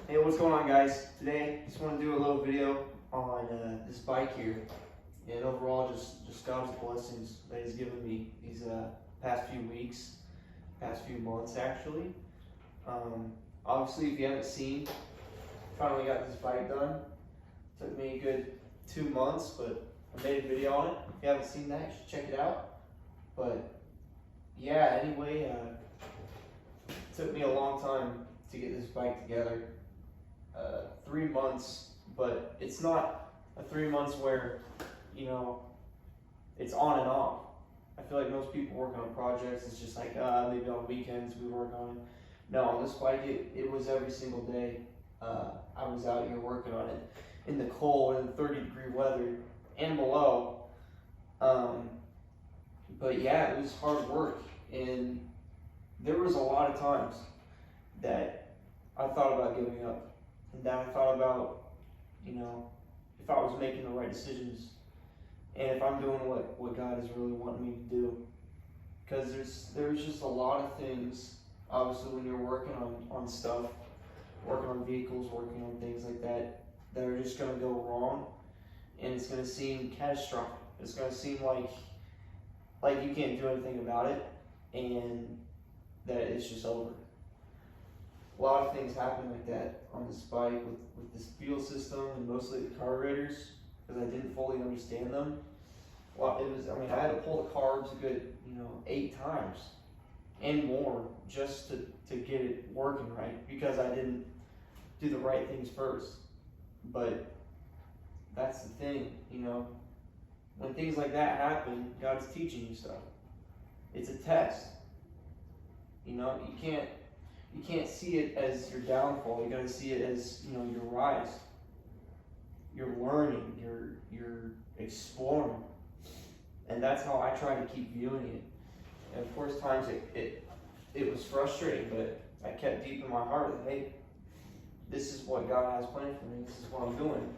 Hey, what's going on, guys? Today, just want to do a little video on this bike here, and overall, just God's blessings that He's given me these past few weeks, past few months, actually. Obviously, if you haven't seen, finally got this bike done. Took me a good 2 months, but I made a video on it. If you haven't seen that, you should check it out. But yeah, anyway, it took me a long time to get this bike together. 3 months, but it's not a 3 months where, you know, it's on and off. I feel like most people working on projects, it's just like, maybe on weekends we work on it. No, on this bike, it was every single day. I was out here working on it in the cold, in the 30-degree weather and below. But yeah, it was hard work, and there was a lot of times that I thought about giving up. And then I thought about, you know, if I was making the right decisions and if I'm doing what God is really wanting me to do. Because there's just a lot of things, obviously, when you're working on stuff, working on vehicles, working on things like that, that are just going to go wrong, and it's going to seem catastrophic. It's going to seem like you can't do anything about it, and that it's just over. A lot of things happen like that on this bike with this fuel system and mostly the carburetors, because I didn't fully understand them. Well, I had to pull the carbs a good, 8 times and more just to get it working right, because I didn't do the right things first. But that's the thing, when things like that happen, God's teaching you stuff. It's a test. You can't see it as your downfall. You got to see it as, your rise. You're learning. You're exploring, and that's how I try to keep viewing it. And of course, times it was frustrating, but I kept deep in my heart that, hey, this is what God has planned for me. This is what I'm doing,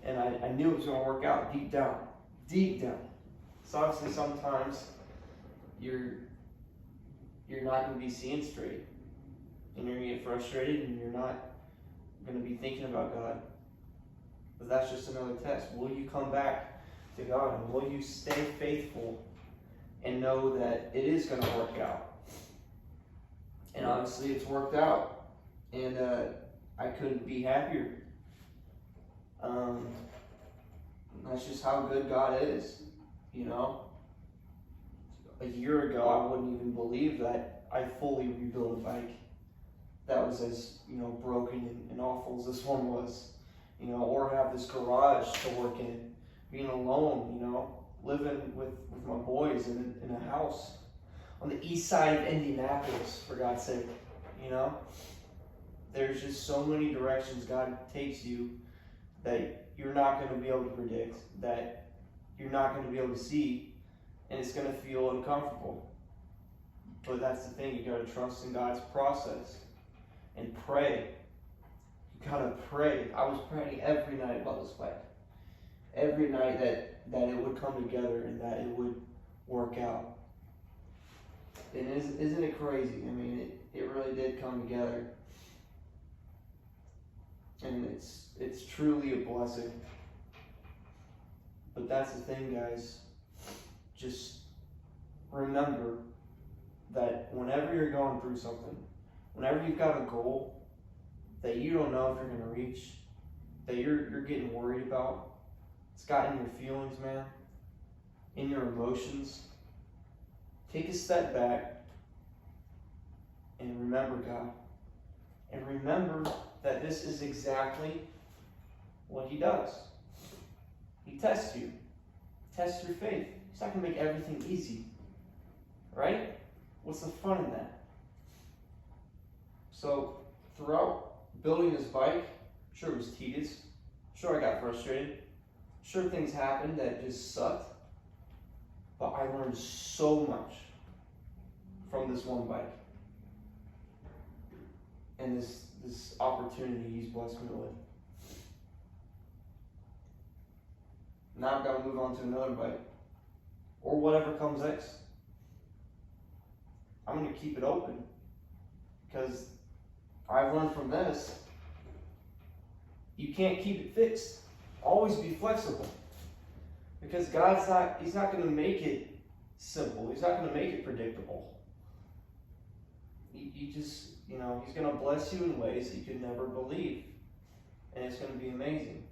and I knew it was going to work out deep down. Deep down. So obviously, sometimes you're not going to be seeing straight. And you're going to get frustrated, and you're not going to be thinking about God. But that's just another test. Will you come back to God, and will you stay faithful and know that it is going to work out? And obviously it's worked out, and I couldn't be happier. That's just how good God is. A year ago, I wouldn't even believe that I fully rebuilt a bike that was as broken and awful as this one was, or have this garage to work in, being alone, living with my boys in a house on the east side of Indianapolis, for God's sake. There's just so many directions God takes you that you're not going to be able to predict, that you're not going to be able to see, and it's going to feel uncomfortable. But that's the thing, you got to trust in God's process. And pray. You gotta pray. I was praying every night about this bike. Every night that it would come together and that it would work out. And isn't it crazy? It really did come together. And it's truly a blessing. But that's the thing, guys. Just remember that whenever you're going through something, whenever you've got a goal that you don't know if you're going to reach, that you're getting worried about, it's got in your feelings, man, in your emotions, take a step back and remember God. And remember that this is exactly what He does. He tests you. Tests your faith. He's not going to make everything easy. Right? What's the fun in that? So, throughout building this bike, sure it was tedious. Sure I got frustrated. Sure things happened that just sucked. But I learned so much from this one bike. And this opportunity He's blessed me with. Now I've got to move on to another bike. Or whatever comes next. I'm going to keep it open. Because I've learned from this you can't keep it fixed. Always be flexible. Because He's not going to make it simple. He's not going to make it predictable. You just, He's going to bless you in ways that you could never believe. And it's going to be amazing.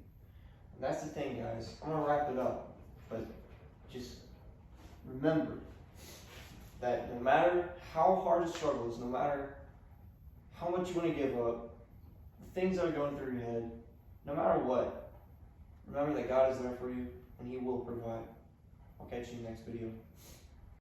And that's the thing, guys. I'm going to wrap it up. But just remember that no matter how hard the struggle is, no matter how much you want to give up, the things that are going through your head, no matter what, remember that God is there for you and He will provide. I'll catch you in the next video.